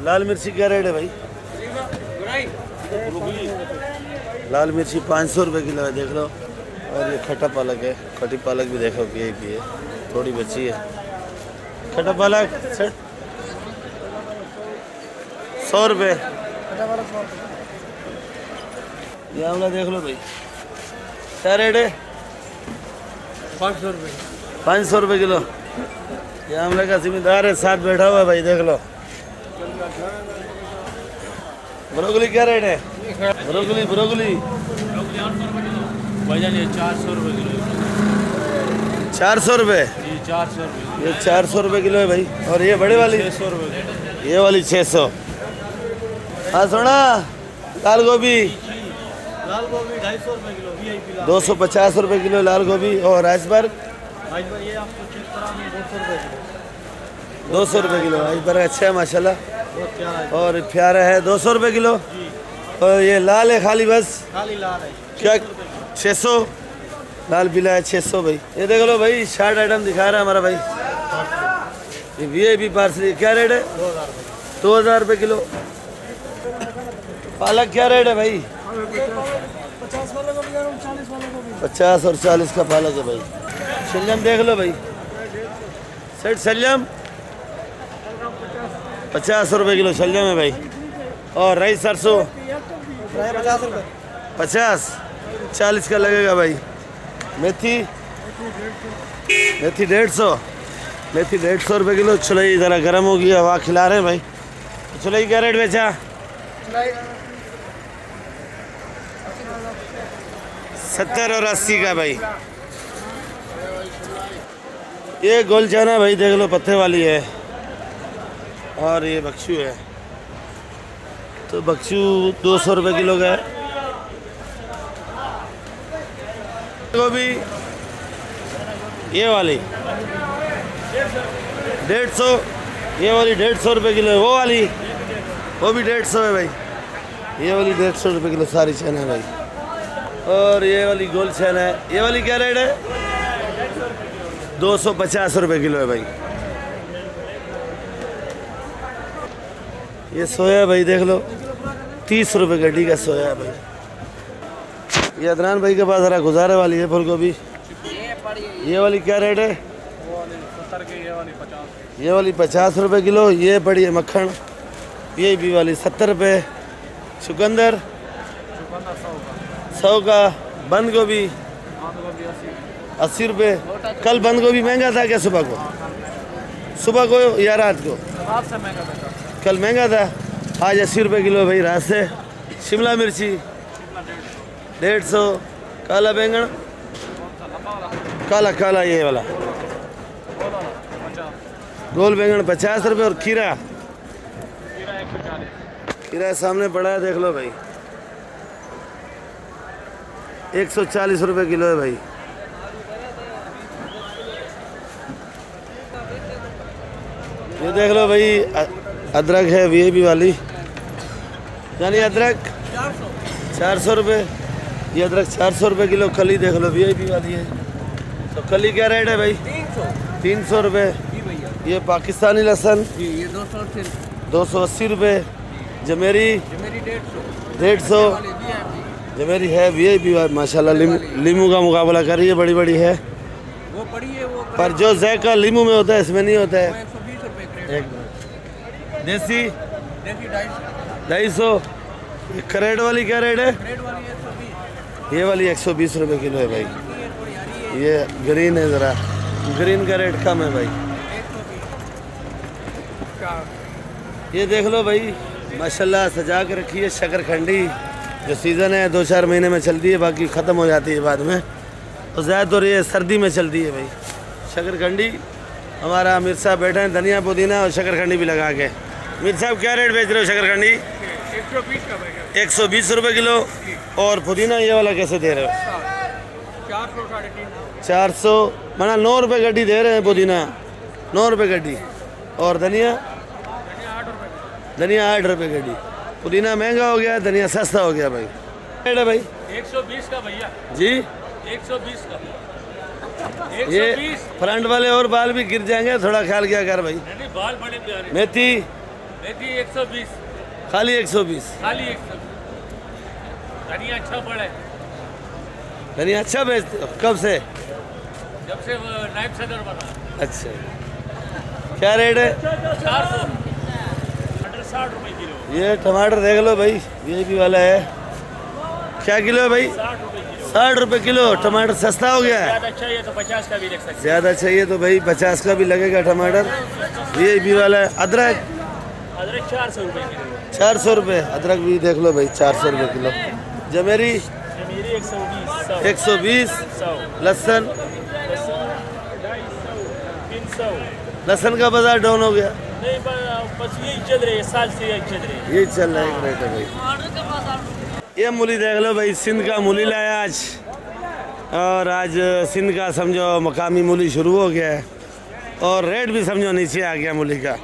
लाल मिर्ची क्या रेट है भाई? लाल मिर्ची 500 रुपये किलो है, देख लो। और ये खट्टा पालक है, खट्टी पालक भी देखो कि एक ही है, थोड़ी बची है। खट्टा पालक 100 रुपये। ये आंवला देख लो भाई, क्या रेट है? 500 रुपये। 500 रुपये किलो। ये आंवले का जिम्मेदार है, साथ बैठा हुआ है भाई, देख लो। ब्रोकली क्या रेट है? ब्रोकली ब्रोकली भाईजान ये 400 रुपये किलो। 400 रुपये। ये 400 रुपये। ये 400 रुपये किलो है भाई। और ये बड़े वाली 600 रुपये। ये वाली 600। हाँ सुना, लाल गोभी लाल गोभी 250 रुपये किलो। VIP लाल 250 रुपये किलो लाल गोभी। और आइसबर्ग ये आपको चेक करा 200 रुपये किलो। 200 रुपये किलो। आइसबर्ग अच्छा है माशाल्लाह, बहुत प्यारा है और प्यारा है। 200 रुपये किलो। जी। और ये लाल है खाली बस, खाली लाल है क्या 600? लाल पीला है 600 भाई। ये देख लो भाई, 60 आइटम दिखा रहा है हमारा भाई। ये VIP पार्सली क्या रेट है? 2000 रुपये किलो। पालक क्या रेट है भाई? 50 और 40 का पालक है भाई। शलजम देख लो भाई, सेठ शलजम 50 रुपये किलो शलजम है भाई। और राई सरसों 50, 40 का लगेगा भाई। मेथी 150, मेथी 150 रुपये किलो। चुलई ज़रा गर्म हो गई, हवा खिला रहे हैं भाई। चुलई क्या रेट बेचा? 70 और 80 का भाई। ये गोल चना भाई देख लो, पत्ते वाली है। और ये बक्शू है, तो बक्शू 200 रुपये किलो का है। गोभी ये वाली 150, ये वाली 150 रुपये किलो है। वो वाली वो भी 150 है भाई। ये वाली 150 रुपये किलो सारी चना है भाई। और ये वाली गोल चना है, ये वाली क्या रेट है? 250 रुपये किलो है भाई। ये सोया भाई देख लो, 30 रुपये गड्डी का सोया है भाई। ये अदनान भाई के पास ज़रा गुजारे वाली है फूल गोभी। ये वाली क्या रेट है? ये वाली 50 रुपये किलो। ये पड़ी है मक्खन, ये भी वाली 70 रुपये। चुकंदर 100 का। बंद गोभी 80 रुपये। कल बंद गोभी महंगा था क्या? सुबह को या रात को? कल महंगा था, आज 80 रुपये किलो भाई रात से। शिमला मिर्ची 150। काला बैंगन काला ये वाला गोल बैंगन 50 रुपये। और खीरा सामने पड़ा है, देख लो भाई, 140 रुपये किलो है भाई। ये देख लो भाई, अदरक है VIP वाली, यानी अदरक 400 रुपये। ये अदरक 400 रुपये किलो। कली देख लो VIP वाली है। तो कली क्या रेट है भाई? 300 रुपये। ये पाकिस्तानी लहसुन 280 रुपये। जमेरी 150। जमेरी है VIP माशाल्लाह। लीमू का मुकाबला कर रही है, बड़ी बड़ी है। वो बड़ी है वो, पर जो ज़ायका लीमू में होता है इसमें नहीं होता है। 120 रुपये देसी 250। ये करेट वाली क्या रेट है? ये वाली 120 रुपये किलो है भाई। ये ग्रीन है, ज़रा ग्रीन का रेट कम है भाई। ये देख लो भाई माशाल्लाह, सजा के रखी है शकरखंडी। जो सीज़न है 2-4 महीने में चलती है, बाकी ख़त्म हो जाती है बाद में। तो ज़्यादातर ये सर्दी में चलती है भाई शकरखंडी। हमारा अमीर साहब बैठे हैं, धनिया पुदीना और शकरखंडी भी लगा के। अमीर साहब क्या रेट बेच रहे हो शकरखंडी? 120 रुपये किलो। और पुदीना ये वाला कैसे दे रहे हो? 400 माना 9 रुपये गड्डी दे रहे हैं पुदीना, 9 रुपये गड्डी। और धनिया 8 रुपये गड्डी। पुदीना महंगा हो गया, धनिया सस्ता हो गया भाई। रेट है भाई 120 का भैया जी, 120 का। ये फ्रंट वाले और बाल भी गिर जाएंगे, थोड़ा ख्याल किया कर भाई। बाल बड़े प्यारे। मेथी मेथी 120, खाली 120। खाली 120। धनिया अच्छा पड़े, धनिया अच्छा बेचते हो? कब से? जब से वो नायब सदर बना। अच्छा, क्या रेट है? 400, मटर 60 रुपए किलो। ये टमाटर देख लो भाई, ये भी वाला है। क्या किलो है भाई? 60 रुपए किलो। 60 रुपए किलो। टमाटर सस्ता हो गया है। ज़्यादा चाहिए तो 50 का भी रख सकते ज़्यादा चाहिए तो भाई 50 का भी लगेगा टमाटर। ये भी वाला है। अदरक हैं। अदरक 400 रुपए किलो। 400 रुपए। अदरक भी देख लो भाई, 400 रुपए किलो। जमेरी जमीरी 120, 120। 100, लहसुन 300। लहसुन का बाजार डाउन हो गया। नहीं बस यही चल रही है, साल से यही चल रही है। यही चल रहा है एक रेट है भाई। ये मूली देख लो भाई, सिंध का मूली लाया आज। और आज सिंध का समझो मकामी मूली शुरू हो गया है और रेट भी समझो नीचे आ गया मूली का।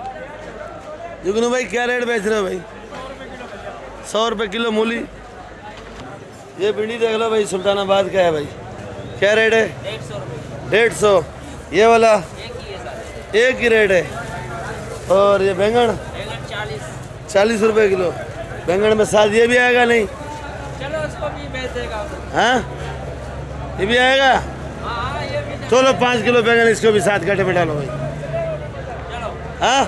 जुगनू भाई क्या रेट बेच रहे हो भाई? 100 रुपये किलो मूली। ये भिंडी देख लो भाई, सुल्तानाबाद का है भाई। क्या रेट है? 150 रुपए। 150। ये वाला एक ही रेट है। और ये बैंगन 40 रुपये किलो। बैंगन में साथ ये भी आएगा नहीं? चलो उसको भी बेच देगा। हाँ, ये भी आएगा। हाँ ये भी चलो 5 किलो बैंगन इसको भी साथ कटे में डालो भाई। चलो। हाँ,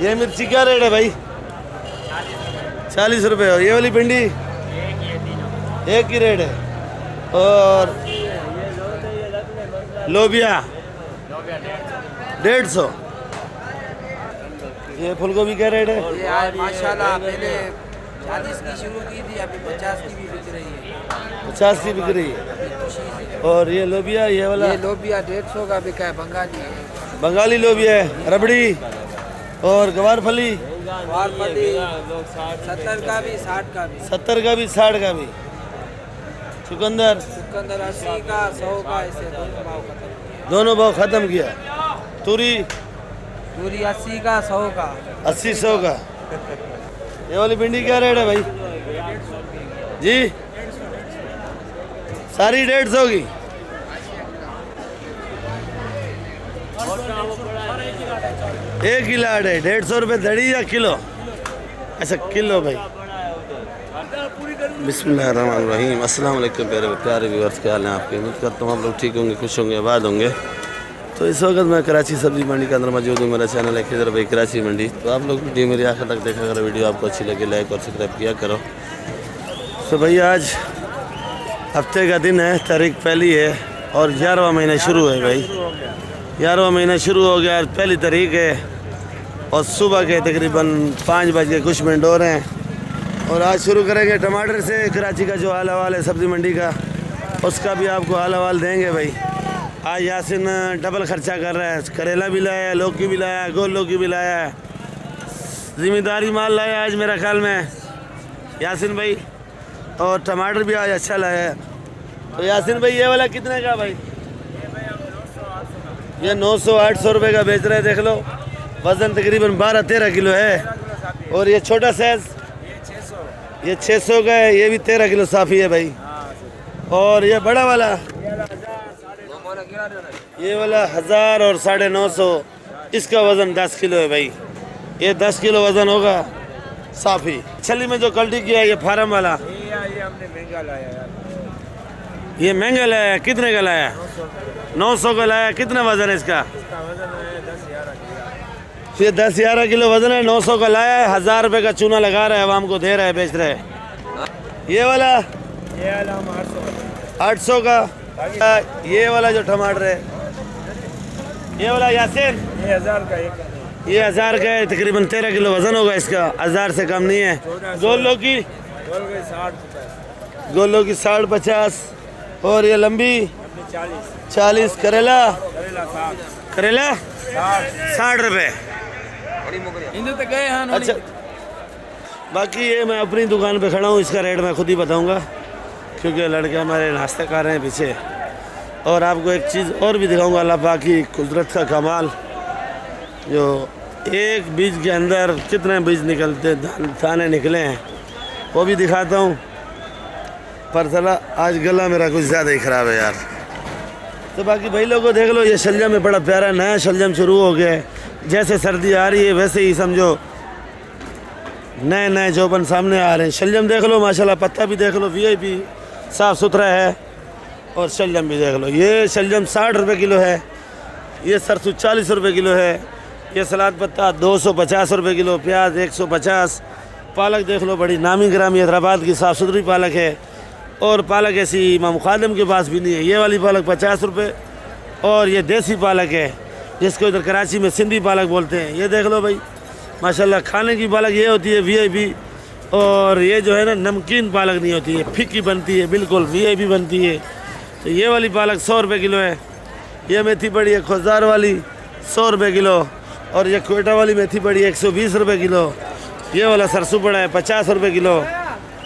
ये मिर्ची क्या रेट है भाई? 40 रुपये। और ये वाली भिंडी एक ही रेट है। और लोबिया 150। ये फूलगोभी क्या रेट है? ये आज माशाल्लाह पहले 40 की शुरू की थी, अभी 50 की भी बिक रही है। 50 की बिक रही है। और ये लोबिया, ये वाला ये लोबिया 150 का बिका है, बंगाली है। बंगाली लोबिया है। रबड़ी और गवार फली और फली 70 का भी, 60 का भी। 70 का भी, 60 का भी। चुकंदर चुकंदर 80 का, 100 का, ऐसे दोनों भाव खत्म किए। दोनों भाव खत्म किया। तूरी पूरी 80 का, 100 का। 80-100 का। ये वाली भिंडी क्या रेट है भाई जी? सारी 150 की। एक ही लाट है। 150 रुपये धड़ी या किलो? अच्छा किलो भाई। बिस्मिल्लाहिर्रहमानिर्रहीम। अस्सलाम वालेकुम प्यारे प्यारे व्यूअर्स, क्या हाल है आपके? उम्मीद करता हूँ आप लोग ठीक होंगे, खुश होंगे, आबाद होंगे। तो इस वक्त मैं कराची सब्जी मंडी के अंदर मौजूद हूँ। मेरा चैनल है खिजर भाई कराची मंडी। तो आप लोग वीडियो मेरी आखिर तक देखा करो। वीडियो आपको अच्छी लगे लाइक और सब्सक्राइब किया करो। तो भाई आज हफ्ते का दिन है, तारीख पहली है और 11वां महीना शुरू है भाई। 11वां महीना शुरू हो गया, पहली तारीख है और सुबह के तकरीबन 5 बज के कुछ मिनट हो रहे हैं। और आज शुरू करेंगे टमाटर से। कराची का जो हाल हवाल है सब्ज़ी मंडी का, उसका भी आपको हाल हवाल देंगे भाई। आज यासिन डबल खर्चा कर रहा है। करेला भी लाया है, लौकी भी लाया है, गोल लौकी भी लाया है। ज़िम्मेदारी माल लाया आज मेरा ख्याल में यासिन भाई। और टमाटर भी आज अच्छा लाया है। तो यासिन भाई ये वाला कितने का भाई? ये 900-800 रुपये का बेच रहे हैं। देख लो वज़न तकरीबन 12-13 किलो है। और ये छोटा साइज़ ये 600 का है। ये भी 13 किलो साफ़ी है भाई। और ये बड़ा वाला ये वाला 1000 और 950, इसका वज़न 10 किलो है भाई। ये 10 किलो वज़न होगा साफ़ी। छली में जो क्वालिटी किया है ये फार्म वाला, ये हमने महंगा लाया यार। ये महंगा लाया है। कितने का लाया? 900 का लाया। कितना वज़न है इसका? ये 10-11 किलो वज़न है। 900 का लाया है। 1000 रुपये का चूना लगा रहा है, आवाम को दे रहा है, बेच रहा है। ये वाला हम 800 का। ये वाला जो टमाटर है ये वाला यासिन ये 1000 का एक। ये 1000 का है। तकरीबन 13 किलो वज़न होगा इसका। 1000 से कम नहीं है। गोल लौकी 60 गोल लौकी 60-50। और ये लंबी 40। करेला 60 रुपये। तो गए हैं। अच्छा, बाकी ये मैं अपनी दुकान पे खड़ा हूँ, इसका रेट मैं खुद ही बताऊँगा क्योंकि लड़के हमारे नाश्ता कर रहे हैं पीछे। और आपको एक चीज़ और भी दिखाऊंगा, अल्लाह पाक की कुदरत का कमाल। जो एक बीज के अंदर कितने बीज निकलते दाने निकले हैं वो भी दिखाता हूँ। पर चला आज गला मेरा कुछ ज़्यादा ही ख़राब है यार। तो बाकी भाई लोगों देख लो, ये शलजम में बड़ा प्यारा नया शलजम शुरू हो गया है। जैसे सर्दी आ रही है वैसे ही समझो नए नए जोबन सामने आ रहे हैं। शलजम देख लो माशाल्लाह, पत्ता भी देख लो वीआईपी साफ़ सुथरा है। और शलजम भी देख लो, ये शलजम 60 रुपये किलो है, ये सरसों 40 रुपये किलो है, ये सलाद पत्ता 250 रुपये किलो, प्याज 150। पालक देख लो बड़ी नामी ग्रामी हैदराबाद की साफ़ सुथरी पालक है। और पालक ऐसी इमाम खादिम के पास भी नहीं है। ये वाली पालक 50 रुपये। और ये देसी पालक है जिसको इधर कराची में सिंधी पालक बोलते हैं। ये देख लो भाई माशाल्लाह, खाने की पालक ये होती है वीआईपी। और ये जो है ना नमकीन पालक नहीं होती है, फीकी बनती है, बिल्कुल वीआईपी बनती है। तो ये वाली पालक 100 रुपये किलो है। ये मेथी पड़ी है खुशदार वाली 100 रुपये किलो। और ये कोयटा वाली मेथी पड़ी है 120 रुपये किलो। ये वाला सरसों पड़ा है 50 रुपये किलो।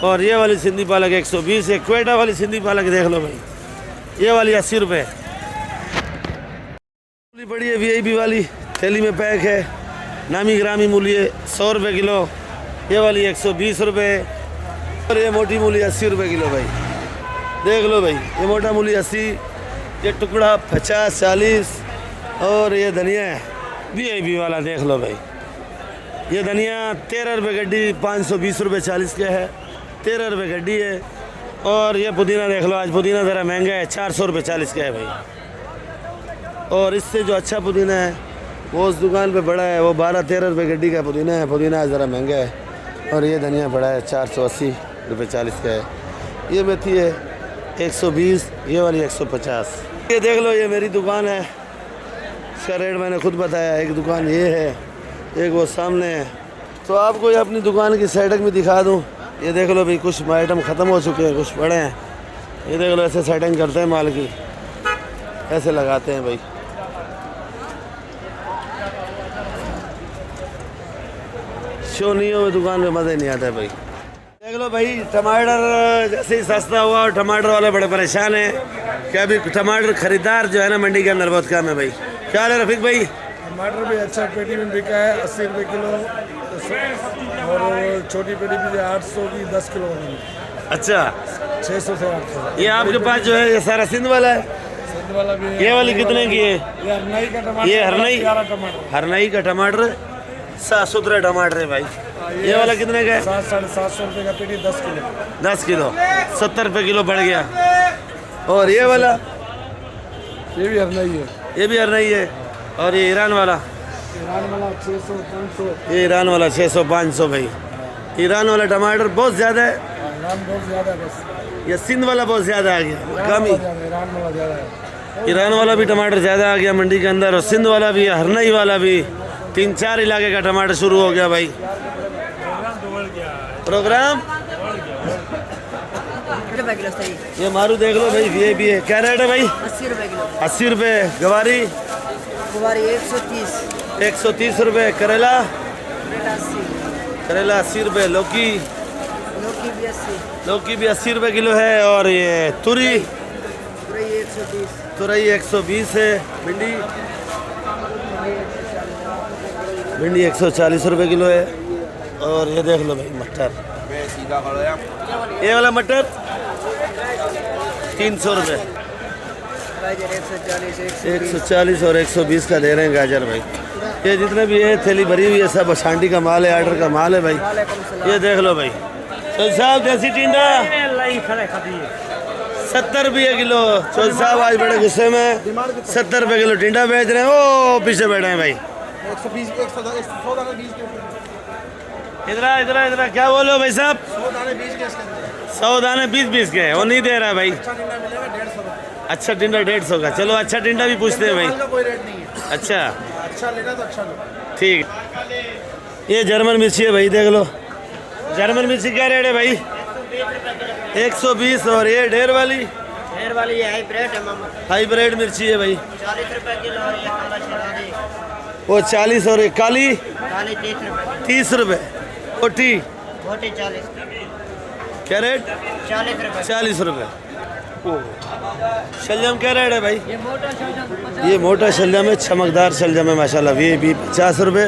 और ये वाली सिंधी पालक 120 है। कोयटा वाली सिंधी पालक देख लो भाई, ये वाली 80 रुपये। मूली पड़ी है वीआईपी वाली, थैली में पैक है, नामी ग्रामी मूली है 100 रुपये किलो। ये वाली 120 रुपये। और ये मोटी मूली 80 रुपये किलो भाई, देख लो भाई। ये मोटा मूली 80, ये टुकड़ा 50 40। और ये धनिया है वीआईपी वाला देख लो भाई, ये धनिया 13 रुपये गड्डी, 520 रुपये 40 का है, 13 रुपये गड्डी है। और ये पुदीना देख लो, आज पुदीना ज़रा महंगा है, 400 रुपये 40 का है भाई। और इससे जो अच्छा पुदीना है वो उस दुकान पे बड़ा है, वो 12-13 रुपये गड्डी का पुदीना है। पुदीना ज़रा महंगा है। और ये धनिया बड़ा है, 480 रुपये 40 का है। ये मेथी है 120, ये वाली 150। ये देख लो, ये मेरी दुकान है, इसका रेट मैंने खुद बताया। एक दुकान ये है, एक वो सामने है। तो आपको ये अपनी दुकान की सेटिंग भी दिखा दूँ। ये देख लो भाई, कुछ आइटम ख़त्म हो चुके हैं, कुछ पड़े हैं। ये देख लो, ऐसे सेटिंग करते हैं माल की, ऐसे लगाते हैं भाई। शो नहीं हो दुकान में मज़ा ही नहीं आता है भाई। देख लो भाई, टमाटर जैसे ही सस्ता हुआ और टमाटर वाले बड़े परेशान हैं कि अभी टमाटर खरीदार जो है ना मंडी के अंदर बहुत कम है भाई। क्या हाल है रफीक भाई? टमाटर भी अच्छा पेटी में बिका है 80 रुपये किलो। और छोटी पेटी भी 800 की 10 किलो में। अच्छा, 600 से 800। ये आपके पास जो है ये सारा सिंध वाला है? सिंध वाला भी है। ये वाली कितने की है? ये हरनाई का टमाटर। ये हरनाई टमाटर, हरनाई का टमाटर साफ़ सुथरा टमाटर है भाई। ये वाला कितने का है? 700-750 रुपये का पेटी 10 किलो। 10 किलो 70 रुपये किलो बढ़ गया। और ये वाला? ये भी हरनाई है। ये भी हरनाई है। और ये ईरान वाला? ईरान वाला 600-500। ये ईरान वाला 600-500 भाई। ईरान वाला टमाटर बहुत ज़्यादा है। ईरान बहुत ज़्यादा है बस। ये सिंध वाला बहुत ज़्यादा आ गया, कम ही। ईरान वाला ज़्यादा है। ईरान वाला भी टमाटर ज़्यादा आ गया मंडी के अंदर। और सिंध वाला भी, हरनाई वाला भी, 3-4 इलाके का टमाटर शुरू हो गया भाई। प्रोग्राम ये मारू देख लो भाई, वीआईपी है। क्या रेट है भाई? 80 रुपये किलो। 80 रुपये। गवारी? गुवारी 130। 130 रुपये। करेला? 80। करेला 80 रुपये। लौकी? लौकी भी 80। लौकी भी 80 रुपये किलो है। और ये तुरी? तुरई 120। तुरई 120 है। भिंडी? भिंडी 140 रुपये किलो है। और ये देख लो भाई मटर, ये वाला मटर 300 रुपये। गाजर 140, 140 और 120 का दे रहे हैं गाजर भाई। ये जितने भी है थैली भरी हुई है, सब शांति का माल है, ऑर्डर का माल है भाई। ये देख लो भाई, चौधरी साहब देसी टिंडा 70 रुपये किलो। चौधरी साहब आज बड़े गुस्से में 70 रुपये किलो टिंडा बेच रहे हैं। ओ पीछे बैठे हैं भाई। 120, 100 दाने 20 के। इधर इधर इधर क्या बोलो भाई साहब? 100 दाने 20 के। 100 दाने 20-20 के, वो नहीं दे रहा भाई। अच्छा टिंडा मिलेगा 150 रुपये। अच्छा टिंडा 150 का। चलो अच्छा टिंडा भी पूछते हैं भाई। माल का कोई रेट नहीं है। अच्छा अच्छा लेना तो अच्छा लो। ठीक। ये जर्मन मिर्ची है भाई, देख लो। जर्मन मिर्ची क्या रेट है भाई? 120। और ये ढेर वाली? ढेर वाली ये हाइब्रिड है मामा। हाइब्रिड मिर्ची है भाई, 40 रुपये किलो। और ये काला शराबी वो 40। और ये काली? काली 30 रुपये। 30 रुपये। कोटी? मोटी 40। क्या रेट? 40 रुपये। 40 रुपये। शलजम क्या रेट है भाई? ये मोटा शलजम ये मोटा शलजम है, चमकदार शलजम है माशाल्लाह। ये भी 50 रुपये।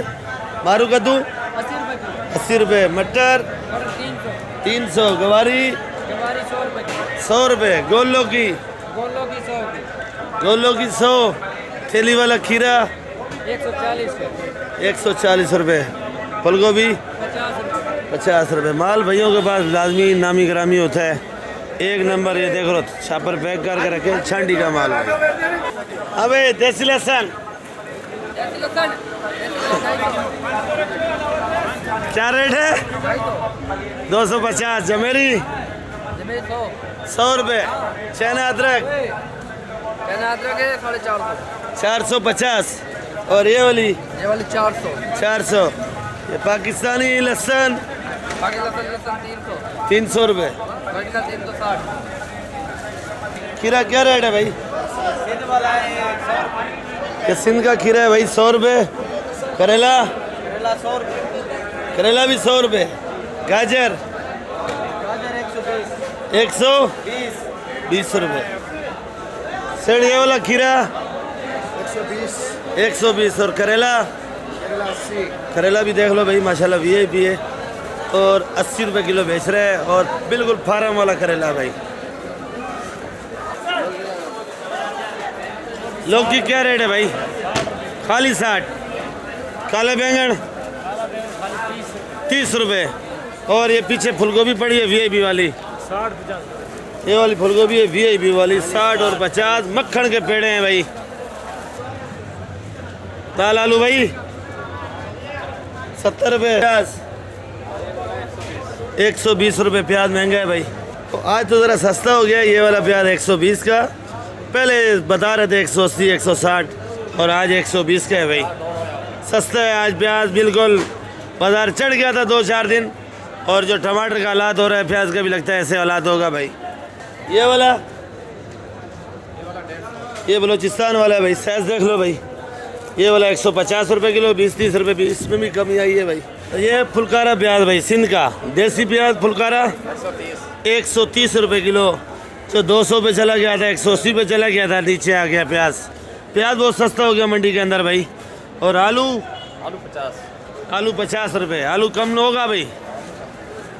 मारू कद्दू 80 रुपये किलो। 80 रुपये। मटर 300। गवारी 100 रुपये किलो। 100 रुपये। गोल लौकी? गोलो की 100 की। गोल लौकी 100। थैली वाला खीरा 140 का। 140 रुपये। फूल गोभी 50 रुपये। माल भैयों के पास लाजमी नामी ग्रामी होता है, एक नंबर। ये देख लो छापर पैक करके रखे, छांडी का माल है। अबे देसी लहसुन क्या रेट है? 250। जमेरी 100 रुपये। चना अदरक 450। और ये वाली 400। ये पाकिस्तानी लहसुन 300 रुपये। खीरा क्या रेट है भाई? ये सिंध का खीरा है भाई 100 रुपये। करेला 100 रुपये। करेला भी 100 रुपये। गाजर 120 रुपये। सेठ ये वाला खीरा 120। और करेला करेला भी देख लो भाई माशाल्लाह VIP है, और 80 रुपये किलो बेच रहे हैं, और बिल्कुल फार्म वाला करेला भाई। लौकी क्या रेट है भाई? खाली 60। काले बैंगन 30 रुपये। और ये पीछे फूलगोभी पड़ी है VIP वाली 60-50। ये वाली फूलगोभी है VIP वाली 60 और 50। मक्खन के पेड़े हैं भाई। दाल आलू भाई 70 रुपये। प्याज 120 रुपये। प्याज महंगा है भाई। तो आज तो ज़रा सस्ता हो गया ये वाला प्याज 120 का। पहले बता रहे थे 180 160, और आज 120 का है भाई। सस्ता है आज प्याज बिल्कुल। बाजार चढ़ गया था 2-4 दिन, और जो टमाटर का हालात हो रहा है प्याज का भी लगता है ऐसे हालात होगा भाई। ये वाला ये बलोचिस्तान वाला है भाई, साइज देख लो भाई। ये वाला 150 रुपये किलो, 20-30 रुपये भी, इसमें भी कमी आई है भाई। तो ये फुलकारा प्याज भाई सिंध का देसी प्याज फुलकारा 130 रुपये किलो। जो 200 पे चला गया था 180 पे चला गया था, नीचे आ गया प्याज। प्याज बहुत सस्ता हो गया मंडी के अंदर भाई। और आलू 50 रुपये। आलू कम होगा भाई,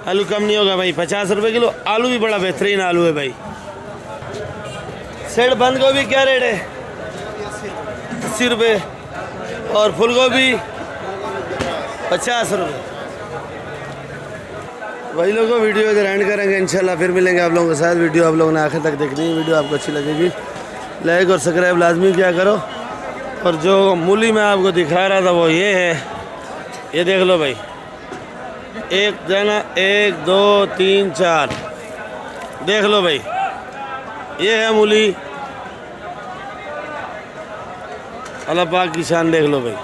आलू कम नहीं होगा भाई। 50 रुपये किलो। आलू भी बड़ा बेहतरीन आलू है भाई। सेठ बंद गोभी क्या रेट है? 80 रुपये। और फूल गोभी 50 रुपये। वही लोगों वीडियो इधर एंड करेंगे इंशाल्लाह, फिर मिलेंगे आप लोगों के साथ। वीडियो आप लोगों ने आखिर तक देखनी है। वीडियो आपको अच्छी लगेगी, लाइक और सब्सक्राइब लाजमी किया करो। और जो मूली मैं आपको दिखा रहा था वो ये है, ये देख लो भाई। एक दाना 1 2 3 4 देख लो भाई, ये है मूली। अल्लाह पाक की शान देख लो भाई।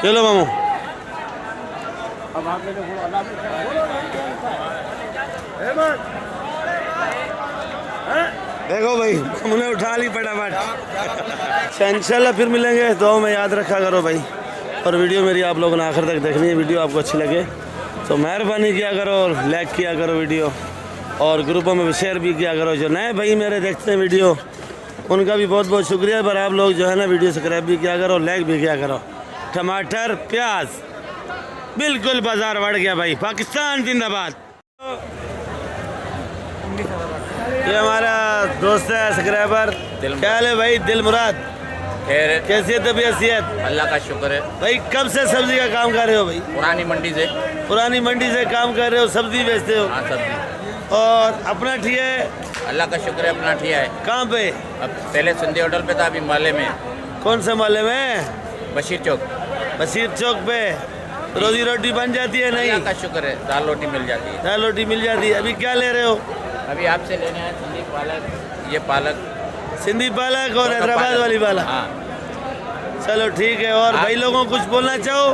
चलो मामू देखो भाई, हमने उठा ली फटाफट। अच्छा इंशाल्लाह फिर मिलेंगे। दुआ में याद रखा करो भाई। और वीडियो मेरी आप लोगों ने आखिर तक देखनी है। वीडियो आपको अच्छी लगे तो मेहरबानी किया करो और लाइक किया करो वीडियो, और ग्रुपों में भी शेयर भी किया करो। जो नए भाई मेरे देखते हैं वीडियो, उनका भी बहुत बहुत शुक्रिया। पर आप लोग जो है ना वीडियो सब्सक्राइब भी किया करो, लाइक भी किया करो। टमाटर प्याज बिल्कुल बाजार बढ़ गया भाई। पाकिस्तान जिंदाबाद। ये हमारा दोस्त है सब्सक्राइबर, क्या हाल है भाई? दिल मुराद, खैर कैसी है तबीयत सेहत? अल्लाह का शुक्र है। भाई कब से सब्जी का काम कर रहे हो भाई? पुरानी मंडी से। पुरानी मंडी से काम कर रहे हो, सब्जी बेचते हो? हाँ सब्जी। और अपना ठिया है? अल्लाह का शुक्र है अपना ठिया है। कहाँ पे? अब पहले सिंधी होटल पे था, अभी माले में। कौन से मोहल्ले में? बशीर चौक। बशीर चौक पे। रोजी रोटी बन जाती है? नहीं, अल्लाह का शुक्र है, दाल रोटी मिल जाती है। दाल रोटी मिल जाती है। अभी क्या ले रहे हो? अभी आपसे लेने हैं सिंधी पालक, ये पालक, सिंधी पालक और हैदराबाद वाली पालक। हाँ। चलो ठीक है। और भाई लोगों को कुछ बोलना चाहो?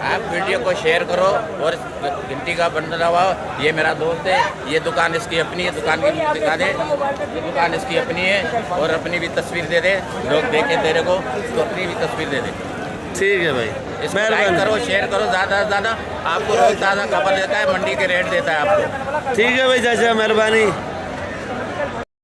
आप वीडियो को शेयर करो और गिनती का बंदा हुआ। ये मेरा दोस्त है, ये दुकान इसकी अपनी है, दुकान की दिखा दे। ये दुकान इसकी अपनी है, और अपनी भी तस्वीर दे दे। लोग देखे तेरे को तो अपनी भी तस्वीर दे दे। ठीक है भाई, इसको लाइक करो, शेयर करो ज़्यादा से ज़्यादा। आपको रोज़ ताज़ा खबर देता है, मंडी के रेट देता है आपको। ठीक है भाई चाचा, मेहरबानी।